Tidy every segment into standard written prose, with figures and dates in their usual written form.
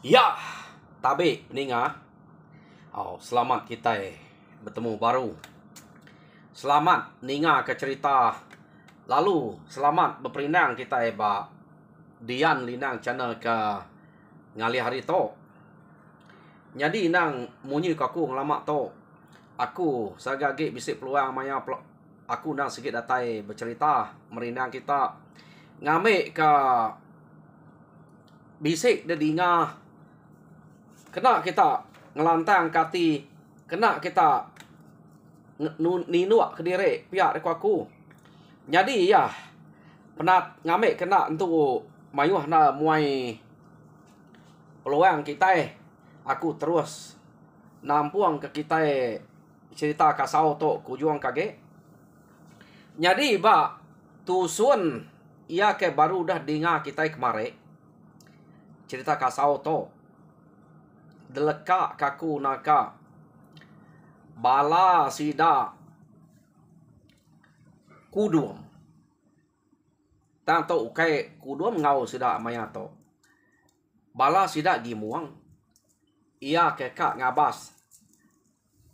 Ya, tabe ninga. Oh, selamat kita bertemu baru. Selamat ninga ke cerita lalu. Selamat berperinang kita ba Dian linang channel ke ngali hari to. Jadi nang munyi kaku ngelamak to. Aku sagage bisik peluang maya aku nang sikit datai bercerita merinang kita ngame ke bisik de dinga. Kena kita ngelantang kati, kena kita ninuak ke diri pihak deku aku. Jadi ya, penat ngamik kena untuk mayuh na muai peluang kita aku terus nampuang ke kita cerita kasau to kujuang kage. Jadi ba tusun ia ke baru dah dengar kita kemarin cerita kasau to deleka kaku naka bala sida kudum tanto ukai kudum ngau sida mayato bala sida gimuang ia ke kak ngabas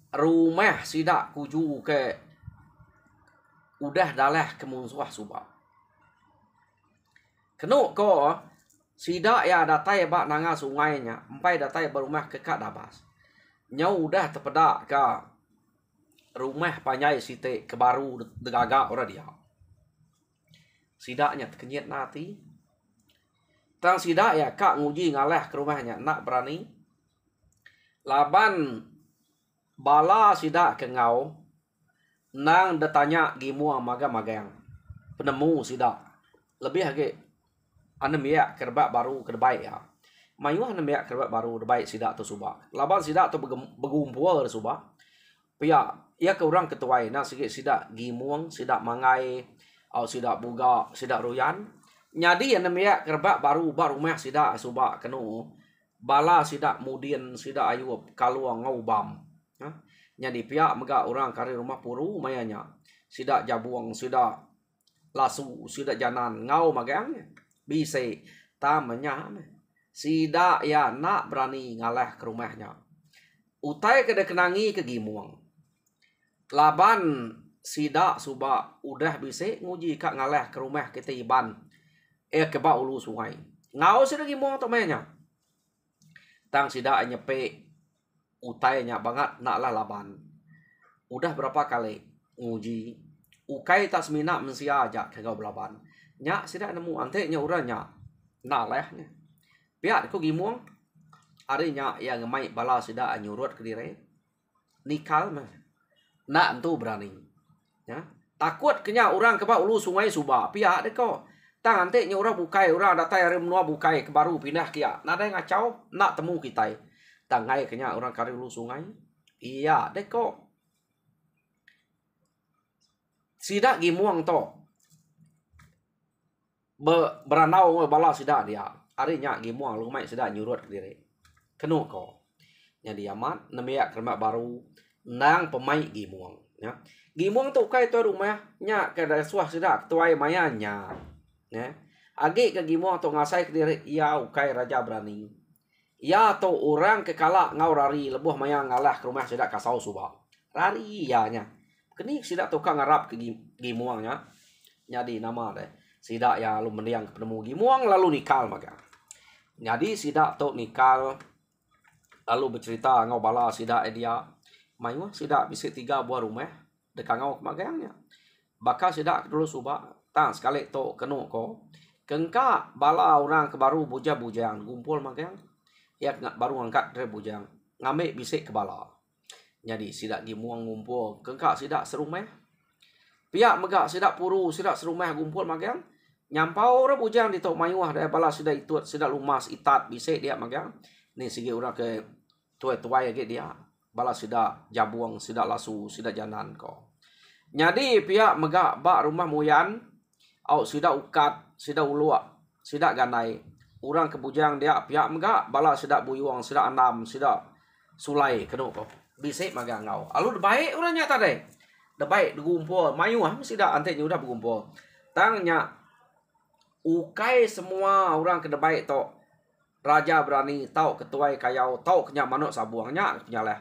rumah sida kuju ke udah dalah kemunsuah suba kenu ko sida ya datai ba nanga sungainya empai datai berumah ke kak dabas nyau udah terpedak ke rumah panyai site ke baru degaga ora dia sidaknya terkenyit nati tang sidak ya kak nguji ngalah ke rumahnya nak berani laban bala sidak ke ngau nang detanya gimua maga-magang penemu sidak lebih lagi anem ya kerbak baru kedbaik ya mayu anem ya kerbak baru debaik sidak tu suba laban sidak tu begumpul suba pia ia ke orang ketuai na sikit sidak gimuang sidak mangai au sidak buga sidak ruyan nyadi anem ya kerbak baru rumah sidak suba kenu bala sidak mudin sidak ayu kaluang ngaubam nyadi pia mega orang kari rumah puru mayanya sidak jabuang sidak lasu sidak janan ngau magangnya bisa tamanya sida ya nak berani ngalah ke rumahnya utai kede kenangi ke gimuang laban sida suba udah bisa nguji kak ngalah ke rumah kita iban ke ba ulu sungai ngau sida gimuang to mainnya tang sida nyepe utainya banget nak lah laban udah berapa kali nguji ukai tak semina mensia aja ke gau belaban nya sida nemu antenya uranya nah lehnya pihak ko gimuang arinya yang ngemai bala sida nyurut ke dire nikal mah nak entu berani ya takut kenya orang ke ulu sungai suba pihak de ko tang antenya urang bukai urang datai are menua bukai ke baru pindah kia nada ngacau nak temu kita tangai kenya orang kari ulu sungai iya de ko sida gimuang to beranau bala sida dia arinya gimuang lumai sida nyurut ke diri kenu ko nya dia mat nemia kermak baru nang pemai gimuang ya gimuang tu kai to rumah nya ke suah sida tuai mayanya ya agi ke gimuang tu ngasai ke diri ya ukai raja berani ya to orang ke kala ngau rari lebuh maya ngalah ke rumah sida kasau suba rari ya nya keni sida tu ka ngarap ke gimuang nya nyadi nama deh sida ya lu mendiang penemu gimuang lalu nikal maka jadi sida to nikal lalu bercerita ngau bala sida dia mayu sida bisa 3 buah rumah dekat ngau kemagangnya bakal sida dulu suba tang sekali to kenu ko kengka bala orang ke baru bujang gumpul magang ya baru angkat dari bujang ngambil bisik ke bala jadi sida gimuang ngumpul kengka sida serumah pihak megak sida puru sida serumah gumpul magang nyampau ora bujang di tok mayuah dari bala sida itut sida lumas itat bisik dia magang ni sigi urang ke tuai-tuai ge dia bala sida jabuang sida lasu sida janan ko nyadi pihak megak bak rumah muyan au sida ukat sida ulua sida ganai urang ke bujang dia pihak megak bala sida buyuang sida anam sida sulai kenu ko bisik magang ngau alu baik urang nya tade de baik gumpul mayuah sida ante udah bergumpul tangnya ukai semua orang ke baik to raja berani tau ketuai kayau tau kenyak manuk sabuangnya penyalah.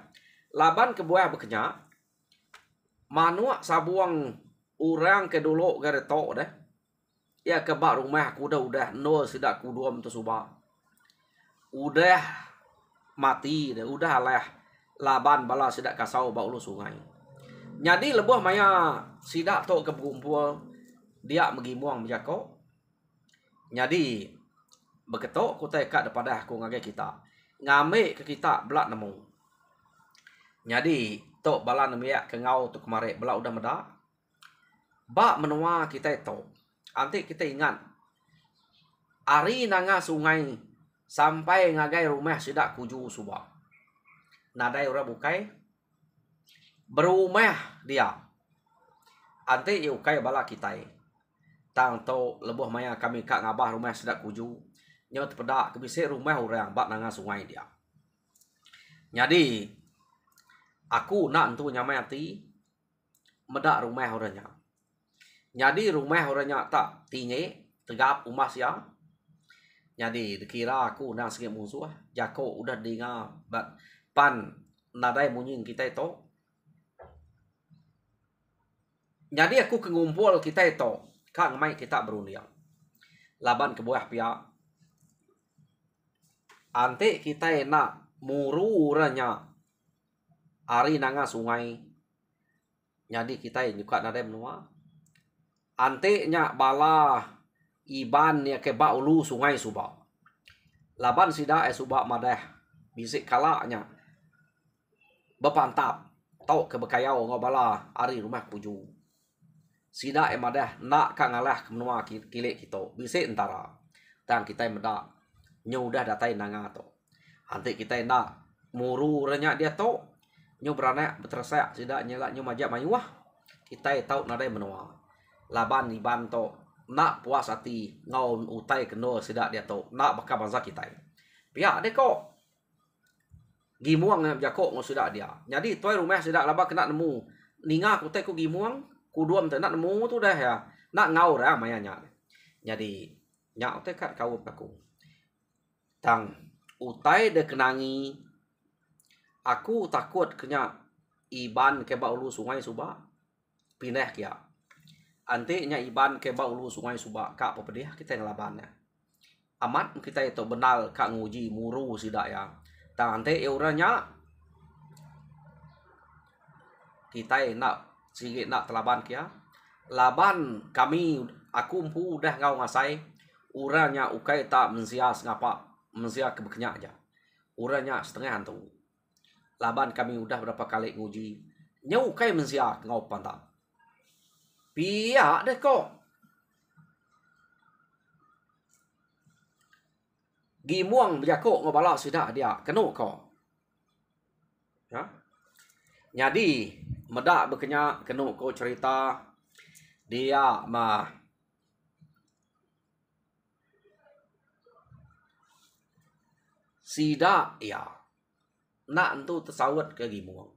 Laban kebuah berkenyak manuk sabuang orang ke dulu gare tok deh. Ya kebak rumah aku udah no sidak kuduam tu subak. Udah mati deh, udah leh laban bala sidak kasau ba ulu sungai. Jadi lebuh maya sidak tok ke berkumpul dia megimuang menjako. Jadi beketok ku tekat daripada aku ngagai kita. Ngame ke kita belak nemu. Jadi tok bala nemiak ke ngau tu kemari belak udah medak. Bak menua kita itu. Nanti kita ingat. Ari nanga sungai sampai ngagai rumah sidak kuju subak. Nadai ora bukai. Berumah dia. Nanti iukai bala kita. Tang to lebuh maya kami kak ngabah rumah sidak kuju. Nyawa terpedak kebisik rumah orang bak nanga sungai dia. Jadi aku nak tu nyamai hati medak rumah orangnya. Jadi rumah orangnya tak tinggi tegap umas ya. Jadi dikira aku nak sikit musuh. Jako udah dengar pan nadai munying kita itu. Jadi aku kengumpul kita itu. Kang mai kita berunding. Laban ke buah pihak. Ante kita nak muru orangnya. Ari nanga sungai. Jadi kita juga nadai menua. Ante nya bala iban ya ke ba ulu sungai subak. Laban sida subak madah bisik kalaknya. Bepantap. Tau ke bekayau ngobala ari rumah puju. Sida madah nak ka ngalah ke menua kilik kita. Bisik entara. Dan kita medak nyu udah datai nanga to. Ante kita nak muru renya dia to. Nyu beranak bertersak sida nyelak nyu majak mayuah. Kita tahu nadai menua. Laban iban to nak puas hati ngau utai keno sidak dia to nak bakal bangsa kita. Pihak dia kok gimuang jakok ngau sidak dia. Jadi toy rumah sidak laba kena nemu. Ninga ku te ku gimuang ku duam te nak nemu tu dah ya. Nak ngau ra mayanya. Jadi nyak te kat kau aku. Tang utai de kenangi aku takut kena iban ke ba ulu sungai suba pindah kia. Ante nya iban ke ba ulu sungai suba kak popedih kita ngelabannya. Amat kita itu benal kak nguji muru sidak ya. Tang ante euranya kita nak sikit nak telaban kia. Laban kami aku empu udah ngau ngasai uranya ukai tak mensias ngapa mensias kebeknya aja. Uranya setengah hantu. Laban kami udah berapa kali nguji. Nyau ukai mensias ngau pantang. Pihak deh kok. Gimuang berjakok ngobala sidak dia. Kena kok. Ya. Jadi medak berkenyak kena kok cerita. Dia mah. Sidak ya. Nak entu tersawat ke gimuang.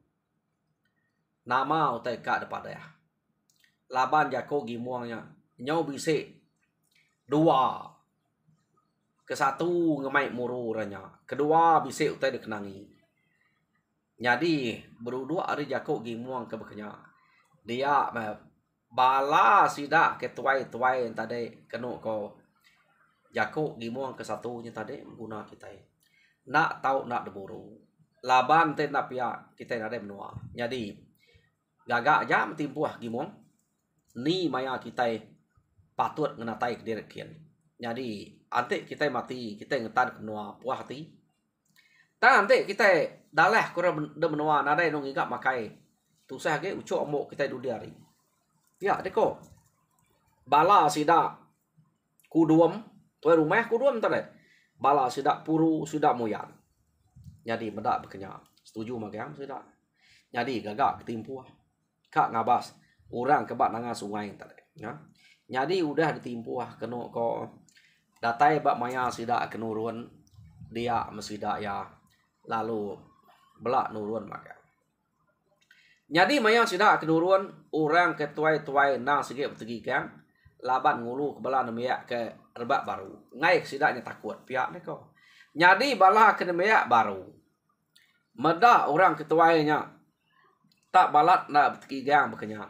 Nama utai kak daripada ya. Laban jako gimuangnya nyau bisik dua ke satu ngemai muru ranya kedua bisik utai dikenangi. Jadi berdua hari jako gimuang ke bekenya dia bala sidak ke tuai yang tadi kena ko jako gimuang ke satunya tadi guna kita nak tahu nak deburu laban te nak pia kita ada menua. Jadi gagak jam timpuah gimuang ni maya kita patut ngenatai ke diri kian. Jadi ante kita mati kita ngetan kenua puah hati. Tan ante kita dalah kurang de menua nadai nong igak makai. Tu sah ke ucok omok kita dudiari. Ya deko. Bala sida kuduam tuai rumah kuduam tadi. Bala sida puru sida moyan. Jadi medak berkenya. Setuju magang sida. Jadi gagak ketimpuah. Kak ngabas orang kebak nanga sungai tadi ya. Jadi udah ditimpuah kena ko datai bak maya sidak kenurun dia mesida ya lalu belak nurun maka. Jadi maya sidak kenurun orang ketuai-tuai nang sikit bertegi kan laban ngulu ke bala nemiak ke rebak baru. Ngai sidaknya takut pihak ni ko. Jadi bala kena meyak baru. Meda orang ketuainya tak balat nak bertigang berkenyak.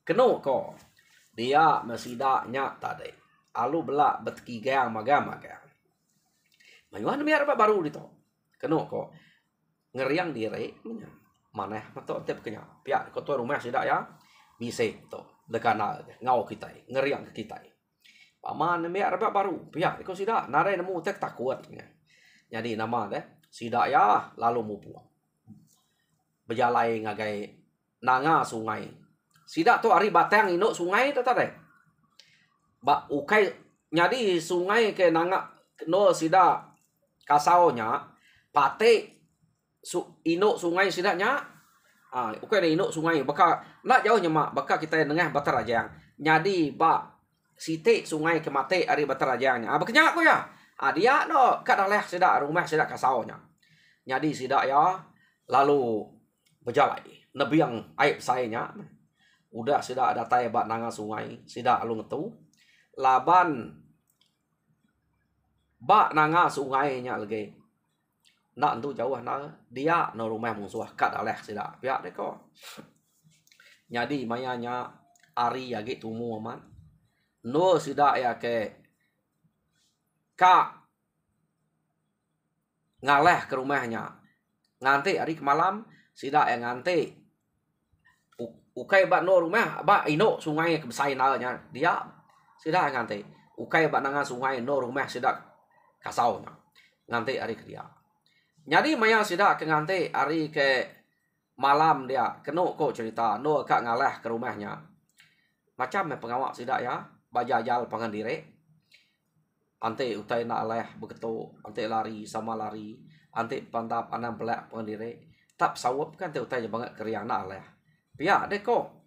Keno ko. Dia mesidaknya tadi. Alu belak bertigang magang-magang. Mayuan meyak rebak baru dito. Keno ko. Ngeriang diri. Maneh matok tep kenya. Pihak ketua rumah sidak ya. Bisa to. Dekana ngau kita. Ngeriang ke kita. Paman meyak rebak baru. Pihak ko sidak. Narai nemu tek takut. Jadi nama deh. Sidak ya lalu mupu. Berjalai ngagai nanga sungai. Sidak tu ari batang inuk sungai tu tadi. Ba ukai jadi sungai ke nanga no sidak kasaunya pate inuk sungai sidaknya. Ukai de inuk sungai baka nak jauhnya mak baka kita nengah batar ajang. Jadi ba site sungai ke mate ari batar ajangnya. Berkenyak ko ya. Dia no kadaleh sidak rumah sidak kasaunya. Jadi sidak ya lalu berjalan nebiang aib sayanya. Udah sidak datai bat nanga sungai, sidak alu ngetu. Laban bak nanga sungainya lagi. Nak tu jauh na dia no rumah musuh kadaleh sidak pihak deko. Jadi mayanya ari agi tumu aman. No sidak ya ke Kak ngaleh ke rumahnya. Nganti hari ke malam sidak yang nganti ukai bat no rumah bat ino sungai ke besainalnya dia sidak yang nganti ukai bat nanga sungai no rumah sidak kasaunya nganti hari ke dia. Jadi maya sidak ke nganti hari ke malam dia keno ko cerita no kak ngaleh ke rumahnya. Macam pengawak sidak ya bajajal pangandire. Ante utai nak leh begitu, ante lari sama lari, ante pantap anam pelak pengandire. Tak sawap kan te utai banget keriang nak leh. Pihak deko.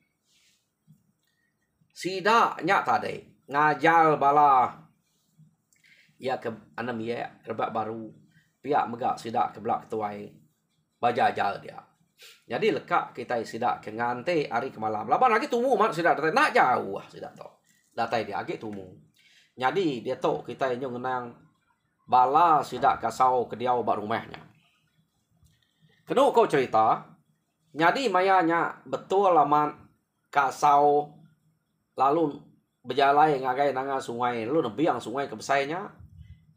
Sidaknya tadi ngajal bala ya ke anam ya rebak baru. Pihak megak sidak ke belak ketuai bajajal dia. Jadi lekak kita sidak ke ngante hari ke malam. Laban lagi tumu mak sidak datai nak jauh sidak to. Datai dia agi tumu. Jadi dia tahu kita yang ngenang bala sidak kasau ke diau bak rumahnya. Kenu kau cerita. Jadi mayanya betul laman kasau lalu berjalai ngagai nanga sungai lalu nebiang sungai ke besainya.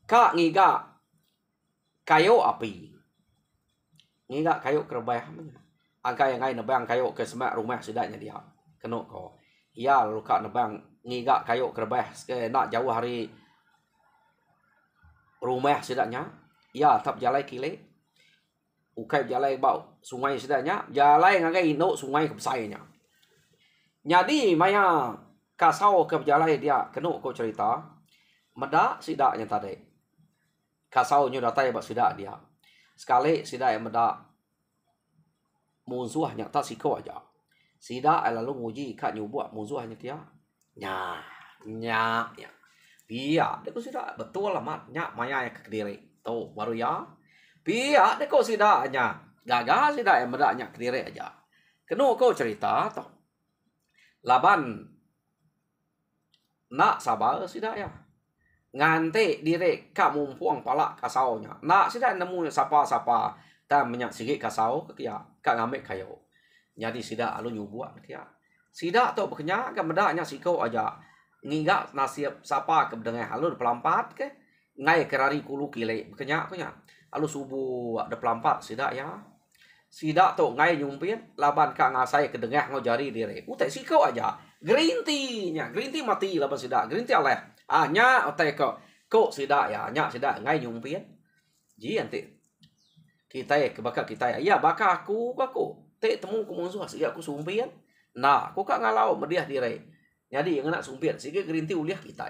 Kak ngiga kayu api. Ngiga kayu kerbah. Angka yang ngai nebang kayu ke semak rumah sidaknya dia. Kenu kau. Ya lalu kak nebang ngigak kayu kerbah ke nak jauh hari rumah sidaknya ya tap jalai kile ukai jalai bau sungai sidaknya jalai ngagai ino sungai ke besainya. Jadi maya kasau ke jalai dia kenu ko cerita meda sidaknya tadi kasau nyu datai bak sidak dia sekali sidak yang meda musuhnya tak siko aja sidak lalu nguji kak nyubuat musuhnya dia nya ya pia deko sida betul lah mat nya maya yang kediri tuh baru ya pia deko sida nya gagal sida yang medaknya kediri aja kenu kau cerita toh laban nak sabar sida ya ngante dire kak mumpuang palak kasaunya nak sida nemu sapa-sapa tam menyak sigit kasau ke kia kak ngambil kayu jadi sida alu nyubuat kia sidak tu berkenyak kan medaknya siko aja ngigak nasib sapa ke dengah alun pelampat ke ngai kerari kulu kile berkenyak punya alu subuh ada pelampat sidak ya sidak tu ngai nyumpin laban kak ngasai ke dengah ngojari dire utai siko aja green tea mati laban sidak green tea aleh nya utai ko sidak ya nya sidak ngai nyumpin ji anti kita ke bakal kita ya bakal aku te temu ku musuh sidak aku sumpin. Nah, aku kak ngalau mediah dire. Jadi yang nak sumpit sige gerinti uliah kita.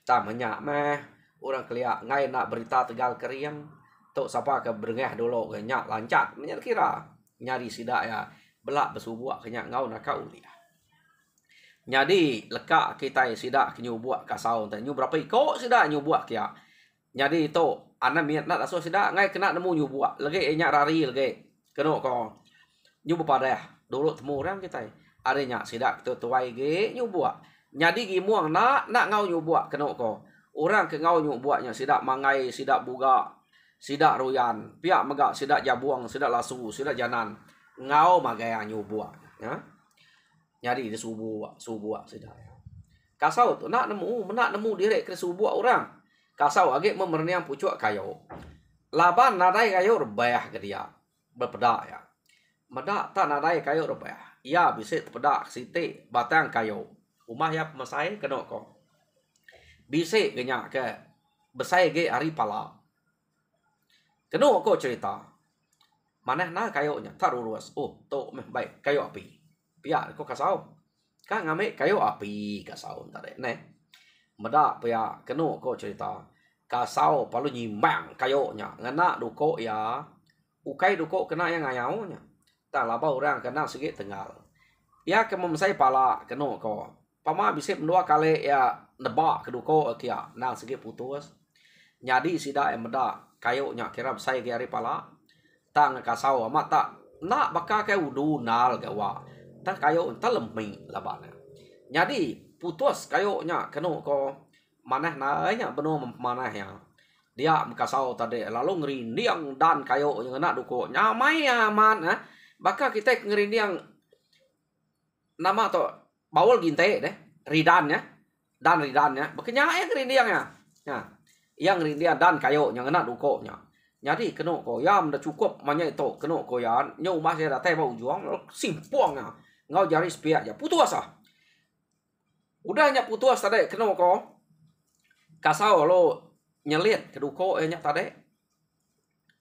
Tamanya meh orang keliak ngai nak berita tegal keriang tok sapa ke berengah dulu ke nyak lancat menyar kira nyari sidak ya belak besubuak ke nyak ngau nak uliah. Jadi lekak kita sidak nyubuak kasau teh nyu berapa iko sidak nyubuak ya. Jadi itu ana miat nak aso sidak ngai kena nemu nyubuak lagi nyak rari lagi. Keno ko nyu bepadah dulu temu orang kita adanya sidak tu tuai ge nyubuak. Jadi gimuang nak ngau nyubuak keno ko. Orang ke ngau nyu buatnya sidak mangai, sidak buga, sidak royan, piak megak sidak jabuang, sidak lasu, sidak janan. Ngau magai nyu buat, ya. Jadi dia subuh sidak. Kasau tu nak nemu direk ke subuh orang. Kasau agak memerniang pucuk kayo. Laban nadai kayo rebah ke dia. Berpedak ya. Medak tak nadai kayo rebah. Ya bisa pedak siti batang kayo. Rumah ya pemasai kena ko. Bisa genyak ke besai ge hari pala. Kena ko cerita. Mana na kayo nya tak lurus. Oh, to baik kayo api. Pia ko kasau. Kan ngame kayo api kasau tadi ne. Medak pia kena ko cerita. Kasau palu nyimbang kayo nya ngana duko ya. Ukai duko kena yang ngayau nya. Tak laba orang kena sikit tenggal. Ya ke memsai pala kena ko. Pama bisa dua kali ya nebak keduko kia nang sikit putus. Jadi sida medak kayo nya kira besai ke hari pala. Tang kasau amat tak nak bakal ke udu nal gawa. Tak kayo tak lembing labana. Jadi putus kayo nya kena ko manah nanya benar manah ya. Dia kasau tadi lalu ngerindiang dan kayo yang nak duko nyamai aman ha. Bakal kita ngerindiang nama to bawal ginte deh ridan ya. Dan ridannya bekenya yang ngerindiang ya. Ya. Yang ngerindiang dan kayo yang nak duko nya. Jadi kena ko yam dah cukup manya itu kena ko ya nyau masih dah teh bau juang simpuang ya. Ngau jari sepia aja putus ah. Udahnya putus tadi kena ko kasau lo nyelit keduko nya tadi.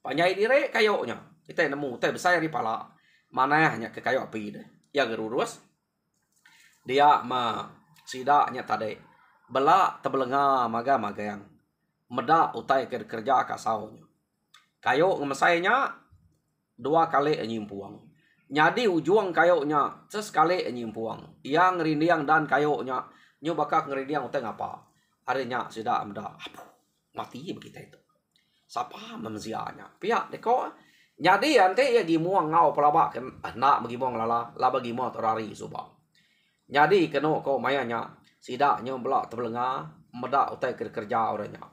Panyai dire kayo nya. Kita nemu teh besar di pala. Mana hanya ke kayo api deh. Ya gerurus. Dia sidaknya tadi. Bela tebelenga maga yang medak utai kerja kasaunya. Kayo ngemesainya 2 kali nyimpuang. Jadi ujung kayonya sesekali nyimpuang. Yang ngerindiang dan kayonya nyu bakal ngerindiang utai ngapa. Harinya sudah medak mati begitu itu. Sapa memzianya. Pihak deko. Jadi ante ya gimuang ngau pelaba kan nak begimuang lala gimuang terari suba. Jadi kena ko mayanya sidaknya belak terbelenga medak utai kerja orangnya.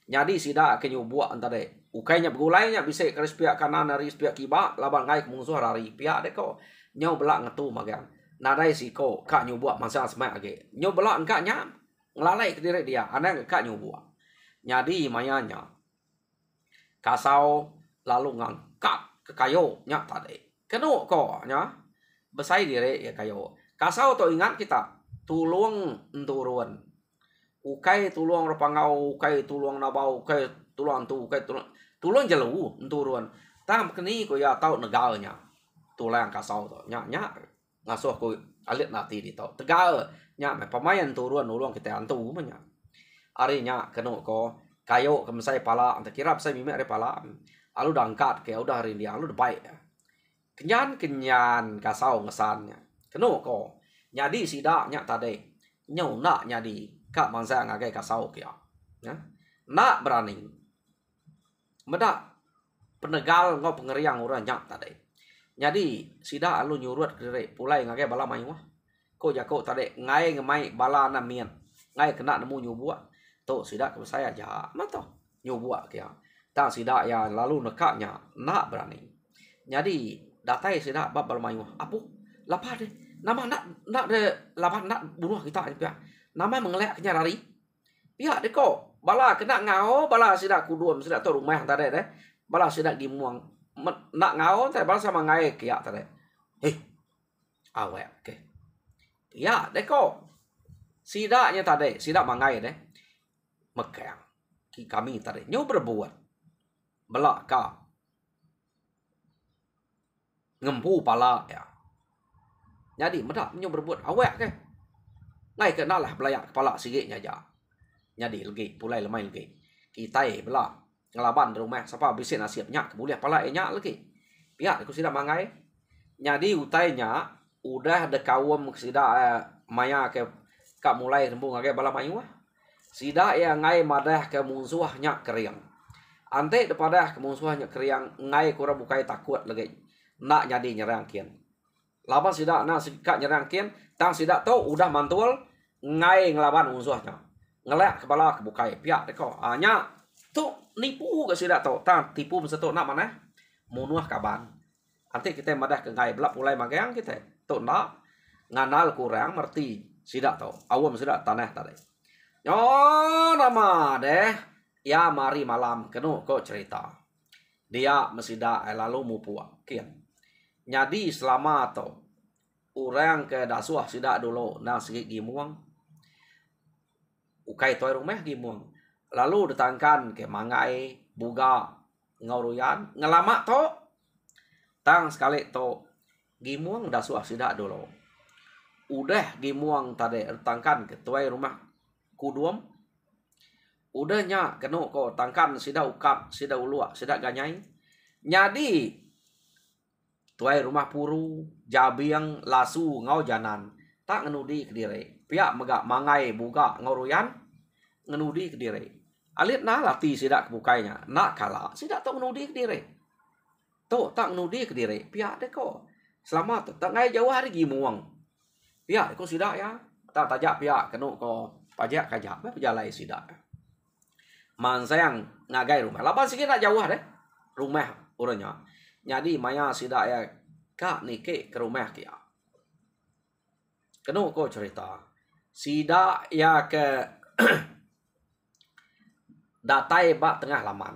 Jadi sidak ke buat antare ukainya begulainya bisa keris pihak kanan dari pihak kiba laban ngai musuh hari pihak deko nyau belak ngetu magang. Nadai siko kak nyu buat masa semai age. Nyau belak engkaknya ngelalai ke diri dia anang kak nyu buat. Jadi mayanya kasau lalu ngangkat ke kayo nya tadi. Kenu ko nya besai diri ya kayo. Kasau to ingat kita tulung turun. Ukai tulung rapangau, ukai tulung nabau, ukai tulung tu, ukai tulung jelu turun. Tam keni ko ya tau negalnya. Tulang kasau to. Nya ngasuh ko alit nati di to. Tegal nya me pamayan turun ulung kita antu manya. Ari nya kenu ko kayo kemsai pala anta kira saya mime re pala. Alu dangkat ke udah hari dia alu baik ya. Kenyan kasau ngesannya. Kenu ko nyadi sidaknya tadi. Nyau nak nyadi kak mangsa ngagai kasau kia. Ya. Nak berani. Medak penegal ngau pengeriang orang nyak tadi. Jadi sida alu nyurut kere pulai ngagai bala mai wah. Ko jako tadi ngai ngemai bala na mien. Ngai kena nemu nyubua. To sida ke saya ja mato nyubua kia. Tang sida ya lalu nekaknya nak berani. Jadi datai sida bab bala mai wah. Apu lapar deh. Nama nak de lapar nak bunuh kita ya. Nama mengelak kenyarari. Pihak deko. Bala kena ngau. Bala sidak kudum. Sidak tu rumah tadi deh. Bala sidak gimuang. Nak ngau. Tapi bala sama ngai kiak tadi. Hei. Awek. Okay. Pihak deko. Sidaknya tadi. Sidak mangai deh. Mekang. Kami tadi. Nyu berbuat. Bala ka. Ngempu pala ya. Jadi medak nyu berbuat. Awek ke. Ngai kena lah belayak kepala sikitnya aja. Jadi lagi pulai lemai lagi. Kita bela ngelaban di rumah siapa bisa nasibnya kemudian pala nya lagi. Pihak aku sudah mangai. Jadi utainya udah ada kaum sida maya ke kak mulai rembung agak bala mayu. Sida ya ngai madah ke musuhnya keriang. Ante daripada ke musuhnya keriang ngai kura bukai takut lagi. Nak jadi nyerang kian. Laban sida nak sikak nyerang kian. Tang sida tu udah mantul ngai ngelaban musuhnya. ngelak kepala kebukai pihak deko hanya tu nipu ke sida to ta tipu meseto nak mana munuah kaban nanti kita madah ke ngai belak mulai magang kita to nak nganal kurang merti sida to awam sida tanah tadi yo nama deh ya mari malam kenu ko cerita dia mesida lalu mupua kian nyadi selama to orang ke dasuah sida dulu nang segi gimuang ukai toy rumah gimuang lalu datangkan ke mangai buga ngauruyan ngelama to tang sekali to gimuang dasuah sida dulu udah gimuang tadi datangkan ke toy rumah kuduam udahnya kenu ko tangkan sida ukap sida ulua sida ganyai nyadi tuai rumah puru jabiang lasu ngau janan tak ngenudi kediri pihak megak mangai buka ngoruyan ngenudi kediri alit nah lati sida kebukainya nak kala sida tak ngenudi kediri to tak ngenudi kediri pihak deko selamat tak ngai jauh hari gimuang pihak deko sida ya tak tajak pihak kenu ko pajak kajak pejalai sida man sayang ngagai rumah lapan sikit nak jauh deh rumah orangnya jadi maya sida ya kak nike ke rumah kia kenu ko cerita sida ya ke datai bak tengah laman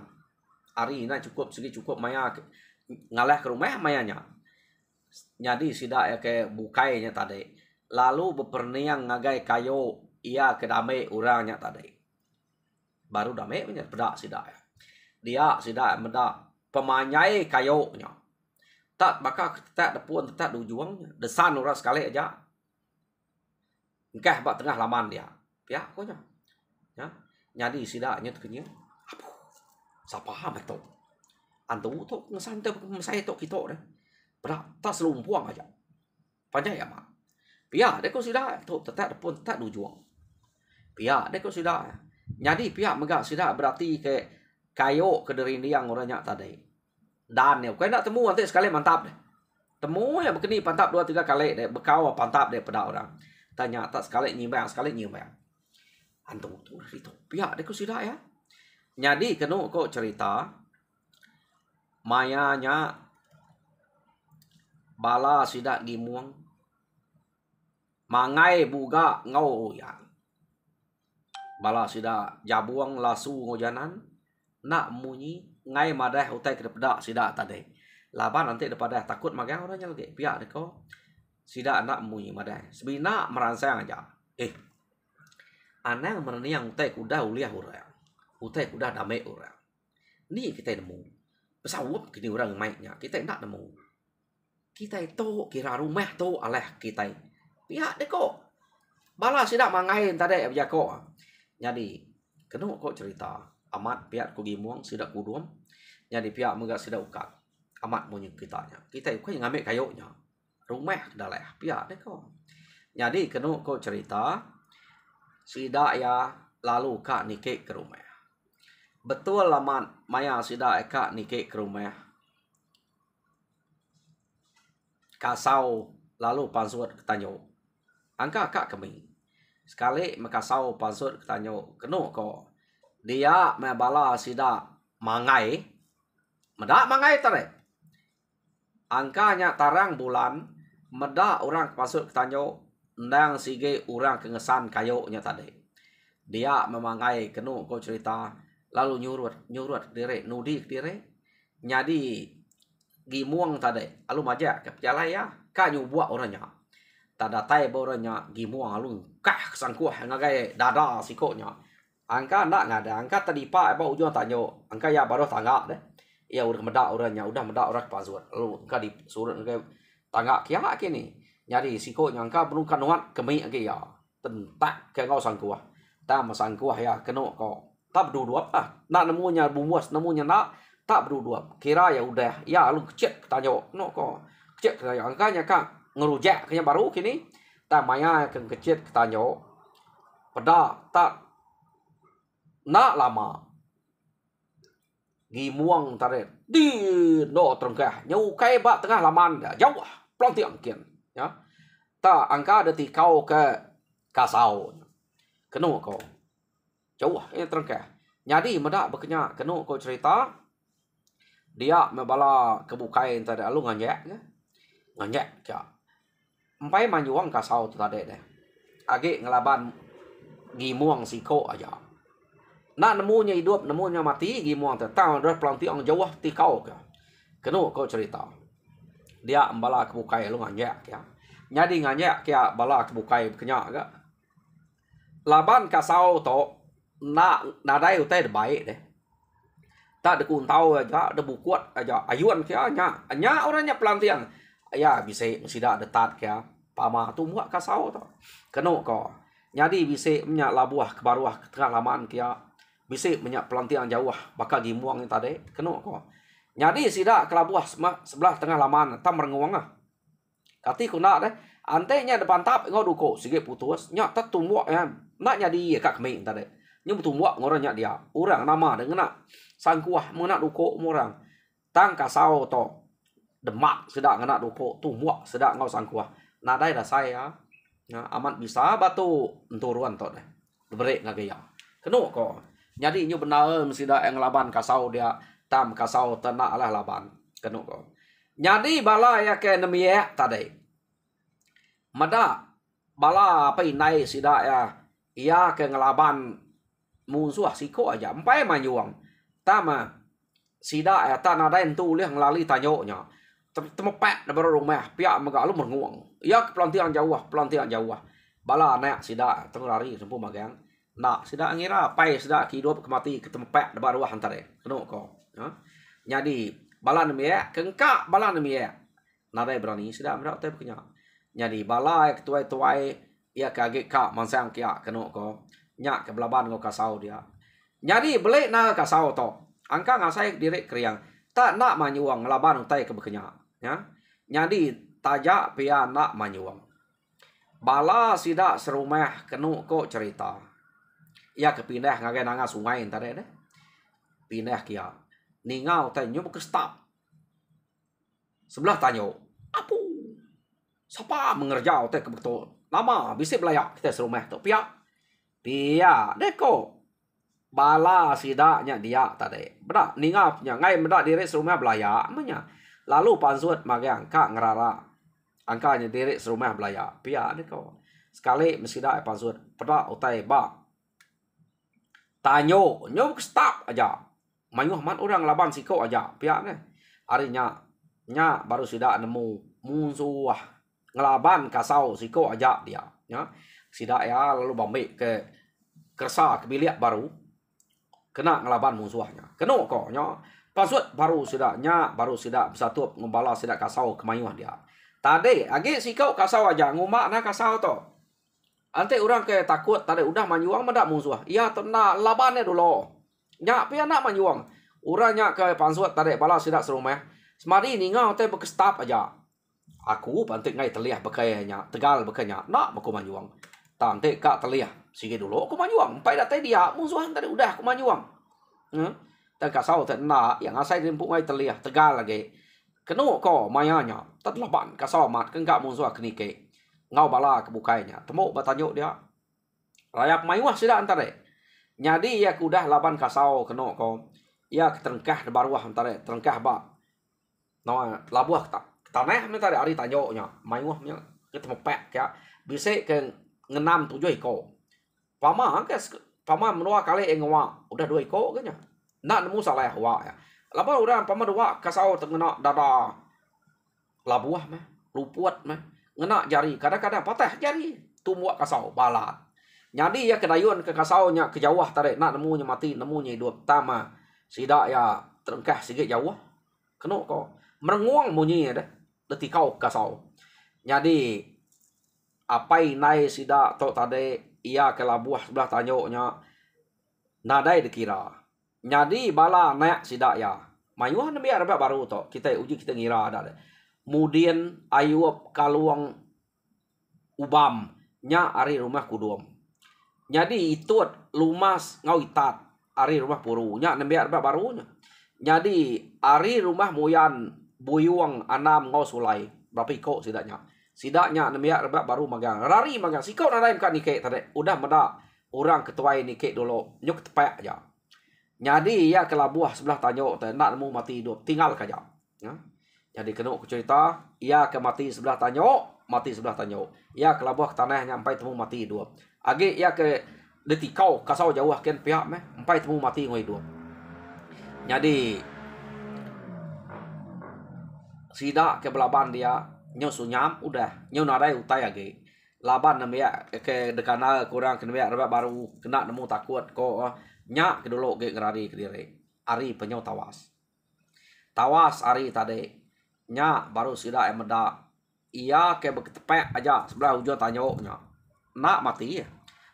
hari ini cukup segi cukup maya ngalah ke rumah mayanya jadi sida ya ke bukainya tadi lalu beperniang ngagai kayu ia kedamai orangnya tadi baru damai punya pedak sida dia sida medak pemanyai kayunya tak bakal tak depun tak dujuang desan orang sekali aja engkah bak tengah laman dia ya konya ya jadi sida nya tekenya aduh sapa betul antu tu ngesan tu mesai tu kita dah berak tak selumpuang aja panjang ya mak pia deko sida tu tak depun tak dujuang pia deko sida jadi pihak megak sida berarti ke kayu ke derindiang orangnya tadi dan ya kau nak temu nanti sekali mantap deh temu ya begini pantap 2-3 kali deh bekau pantap deh pada orang tanya tak sekali nyimbang antum tu itu pihak deh kau sida ya jadi kenu kau cerita mayanya bala sida gimuang mangai buga ngau ya bala sida jabuang lasu ngojanan nak munyi ngai madah utai ke pedak sida tadi laban nanti daripada takut magang orangnya lagi pihak deko sida anak munyi madah sebina merangsang aja anang mereniang utai kuda uliah orang utai kuda damai orang ni kita nemu pesawat kini orang mainnya kita nak nemu kita itu kira rumah tu alah kita pihak deko bala sida mangai tadi aja kok jadi kena kok cerita amat pihak ku gimuang sida kuduam jadi pihak megak sida ukat amat munyi kitanya kita kau yang ambil kayunya rumah dalah pihak deh kok jadi kena kok cerita sida ya lalu kak nike ke rumah betul laman maya sida kak nike ke rumah kasau lalu pansut ketanyo angka kak kami sekali makasau pansut ketanyo kenu ko dia mebala sida mangai medak mangai tare angkanya tarang bulan medak orang pansut ketanyo ndang sige orang kengesan kayunya tadi dia memangai kenu ko cerita lalu nyurut dire nudi dire nyadi gimuang tadi alu majak ke pejalaya ka nyubuak orangnya tada tai boranya gimuang alu kah sangkuah ngagai dada sikonya angka ndak ngada angka tadi pak apa ujung tanyo angka ya baru tangga deh ya udah medak orangnya udah medak orang pasut lalu angka di surut ngagai tangga kia kini nyari sikonya angka belum kanuat kemi lagi ya tentak ke ngau sangkuah ta masangkuah ya keno ko tak berdua nak nemunya bumuas nemunya nak tak berdua kira ya udah ya lu kecek tanyo no ko kecek ya angkanya kak ngerujak kayaknya baru kini tak maya kan kecek tanyo pada tak nak lama gimuang taret di no terengkah nyau kai ba tengah laman jauh plong tiang kian ya ta angka ada tikau ke kasau kenu ko jauh yang terengkah. Jadi medak berkenyak kena ko cerita dia membala kebukai tadi alu nganjak kya. Empai manyuang kasau tu tadi deh. Agi ngelaban gimuang siko aja. Nak nemunya hidup, nemunya mati gimuang tu. Tang dah pelantiang jauh ti kau kya. Kena ko cerita. Dia membala kebukai alu nganjak kya. Jadi nganjak kya bala kebukai berkenyak ke. Laban kasau tu nak nadai utai baik deh. Tak ada kuntau aja, ada bukuat aja. Ayuan kya nya orangnya pelantiang. Ya bisa sida detat kya. Pama tu muak kasau tu. Kena ko. Jadi bisa menyak labuah ke baruah ke tengah laman kya. Bisa menyak pelantiang jauh bakal gimuang yang tadi. Kena ko. Jadi sida ke labuah sebelah tengah laman tam merenguang ah. Kati kuna deh. Antenya depan tap ngau duko sige putus. Nyak tak tumuak ya. Nak nyadi kak kami tadi. Nhưng tumuak ngorangnya dia. Orang nama dengan nak sangkuah mengenak duko orang. Tang kasau to. Demak sedang ngenak duko tumuak sedang ngau sangkuah. Nadai dah saya. Ya, amat bisa batu enturuan to deh. Berik ngagaya. Kena ko. Jadi nyu benar mesti dah yang laban kasau dia tam kasau tenak lah laban. Kena ko. Jadi bala ya ke nemiek tadi. Mada bala apa inai sida ya. Ia ke ngelaban musuh siko aja. Empai manyuang. Tama sida ya tak nadai entu leh ngelali tanyonya. Temepek na baru rumah pihak magalu menguang. Ya pelantian jauh. Bala anak sida tenglari sempu magang. Nak sida ngira pai sida hidup kemati ketemepek na baru hantare. Kena ko. Ya. Jadi bala nemia kengkak bala nemia. Nadai berani sida merak teh punya. Jadi bala tuai-tuai ia kaget kak mansang kia kena ko. Nyak ke belaban ngo kasau dia. Jadi beli na kasau to. Angka ngasai direk kriang. Tak nak manyuang ngelaban utai ke bekenya. Ya. Jadi tajak pia nak manyuang. Bala sida serumah kenu ko cerita. Ia kepindah ngagai nanga sungai tadi deh. Pindah kia. Ningau tanyo ke stop. Sebelah tanyo. Apu. Siapa mengerjau teh ke betul. Lama bisa belayak kita serumah tu. Pia deko. Bala sidaknya dia tadi. Bedak ningapnya ngai bedak diri serumah belaya namanya. Lalu pansut mage angka ngerara. Angkanya diri serumah belaya. Pia deko. Sekali mesida pansut bedak utai ba. Tanyo nyo stop aja. Mayuh man orang laban siko aja. Pia ne. Arinya nya baru sida nemu musuh ngelaban kasau siko aja dia. Ya. Sida ya lalu bambik ke kersa ke bilik baru. Kena ngelaban musuhnya. Kena kok nya. Pasut baru sidaknya baru sidak bersatu membalas sidak kasau kemayuh dia. Tadi agi sikau kasau aja ngumak na kasau to. Ante orang ke takut tadi udah manyuang mendak musuh. Iya tenang labannya dulu. Nya pia nak manyuang. Uranya ke pansut tadi balas sidak serumah. Semari ningau teh bekestap aja. Aku pantik ngai teliah bekayanya. Tegal bekanya. Nak aku manyuang. Tante kak teliah. Sige dulu aku manyuang. Pai datang dia musuhan tadi udah aku manyuang. Dan kasau nak yang asai rimpuk ngai teliah tegal lagi. Kenu ko mayanya tetlaban kasau mat kenggak musuh kenike. Ngau bala kebukainya. Temu bertanya dia. Rayak mayuah sida antare. Jadi ya kudah laban kasau kenu ko. Ya terengkah baruah antare terengkah ba. No labuah tak. Tanah tadi ari tanyonya. Mayuahnya ketemu pek ya. Bisa ke 6-7 iko. Pama menua kali engwa udah 2 iko kayaknya. Nak nemu salah wa ya. Lapa udah pama 2 kasau tengena dada labuah mah, lupuat mah, ngena jari, kadang-kadang patah jari, tumbuh kasau balat. Jadi ya kedayun ke kasaunya ke jauh tarik nak nemunya mati, nemunya hidup tama. Sida ya terengkah sikit jauh. Kena kok merenguang bunyi dah. Detikau kasau. Jadi apa inai sida tok tadi ia ke labuah sebelah tanyonya nadai dikira. Jadi bala naik sida ya. Mayuh nabi arba baru to. Kita uji kita ngira ada. Kemudian ayup kaluang ubam nya ari rumah kudum. Jadi itu lumas ngau itat ari rumah puru nya nabi arba barunya. Jadi ari rumah moyan buyuang anam ngau sulai. Berapa iko sidaknya. Sidaknya nabi arba baru magang. Rari magang sikau nadai kan nike tadi. Udah meda orang ketua ini kek dulu nyuk tepek aja. Jadi ya ke labuah sebelah tanyo nak nemu mati hidup tinggal kaja. Ya. Jadi kena aku cerita ia ke mati sebelah tanyo, mati sebelah tanyo. Ia ke labuah ke tanah nyampai temu mati hidup. Agi ia ke detikau kasau jauh ken pihak meh, sampai temu mati ngoi hidup. Jadi sida ke belaban dia nyo sunyam udah nyo narai utai agi. Laban namanya ke dekana kurang kena baru kena nemu takut ko nya kedulu ge ngerari kediri ari penyo tawas ari tadi nya baru sida emeda ia ke beketepek aja sebelah ujung tanyo nya nak mati ya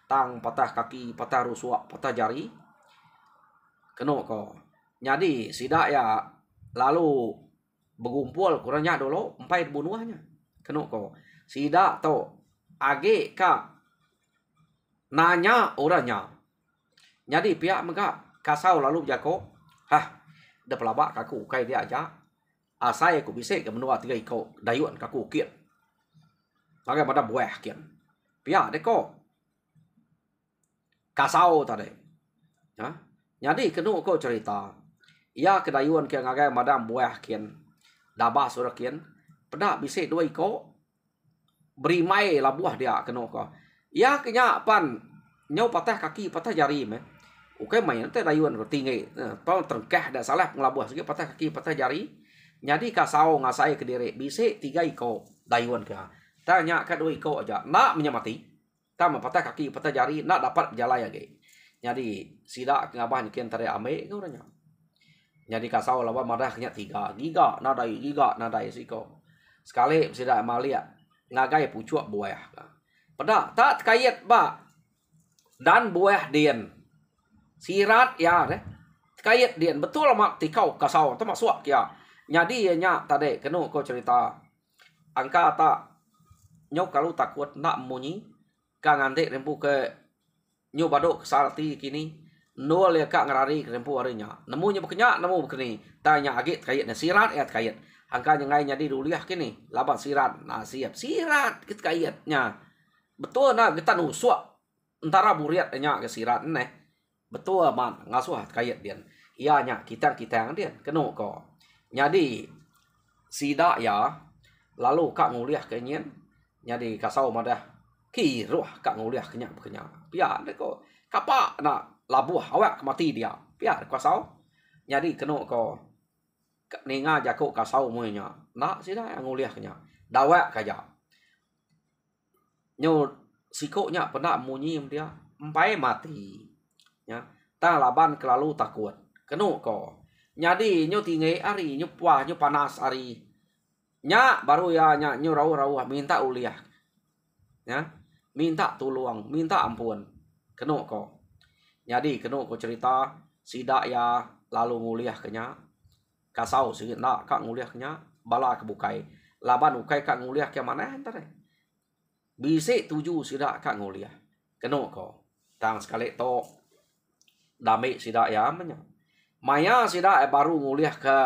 tang patah kaki patah rusuk patah jari keno ko jadi sida ya lalu bergumpul kurangnya dulu empat bunuhnya keno ko sida to age ka nanya orangnya. Jadi pihak mereka kasau lalu jako, dah pelabak kaku kai dia aja. Saya aku bisa ke menua tiga iko dayuan kaku kian. Maka pada buah kian. Pihak deko kasau tadi. Ya. Jadi kenu ko cerita. Ya kedayuan kian ngagai madam buah kian. Dabas ora kian. Pada bisa dua iko berimai lah buah dia kenu ko. Ya kenya pan nyau patah kaki patah jari meh. Oke main teh dayuan tinggi, tau terkah dah salah ngelabuh segi patah kaki patah jari, jadi kasau ngasai ke diri bisa 3 iko dayuan ke, tanya ke 2 iko aja, nak menyamati, tak patah kaki patah jari, nak dapat jalan lagi, jadi sida ngabah nikian tari ame ke orangnya, jadi kasau lawan madah kenya 3 giga nadai siko, sekali sida malia ngagai pucuk buah, pada tak kait ba dan buah dien. Sirat ya deh. Kait dia betul mak tikau kasau tu masuk ya. Jadi nya tadi kena ko cerita. Angka tak nyok kalau takut nak munyi kang ande rempu ke nyu baduk salti kini nol ya kak ngerari rempu harinya. Nemunya bekenya nemu bekeni. Tanya agit kaitnya sirat ya kait. Angka ngai jadi duliah kini laban sirat. Nah siap sirat kit kaitnya. Betul nah kita nusuk antara buriat nya ke sirat neh. Betul man ngasuh kait dia. Ianya kita dia kena ko. Jadi sida ya lalu kak nguliah kenyen. Jadi kasau madah kiruh kak nguliah kenyak bekenya. Pia ko kapak nak labuh awak mati dia. Pia kasau. Jadi kena ko ninga jako kasau muanya. Nak sida nguliah kenyak. Dawak kaja. Nyo sikoknya pernah munyi dia empai mati. Ya, tang laban kelalu takut. Kenu ko. Jadi nyo tinggi ari nyo puah nyo panas ari. Nya baru ya nya nyo rau minta uliah. Ya, minta tolong, minta ampun. Kenu ko. Jadi kenu ko cerita sida ya lalu nguliah kenya. Kasau sikit nak kak nguliah kenya bala kebukai. Laban ukai kak nguliah ke mana antara. Bisi 7 sida kak nguliah. Kenu ko. Tang sekali to dami sida ya amanya. Maya sida baru nguliah ke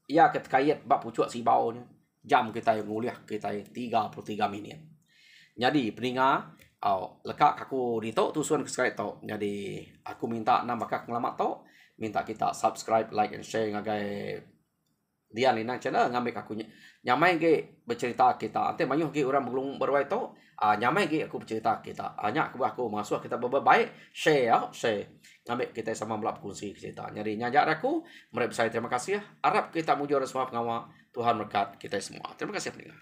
ya ke kait bab pucuk sibau nya. Jam kita yang nguliah kita 33 minit. Jadi peninga lekak aku dito tusuan sekali to. Jadi aku minta nama kak ngelamat to, minta kita subscribe, like and share ngagai dia linang channel ngambil aku nyamai ke bercerita kita ante mayuh ke orang belum berwai to nyamai ke aku bercerita kita hanya aku masuk kita baik share ngambil kita sama melap kunci cerita jadi nyajak aku mereka saya terima kasih ya harap kita mujuara semua pengawa Tuhan berkat kita semua terima kasih pendengar.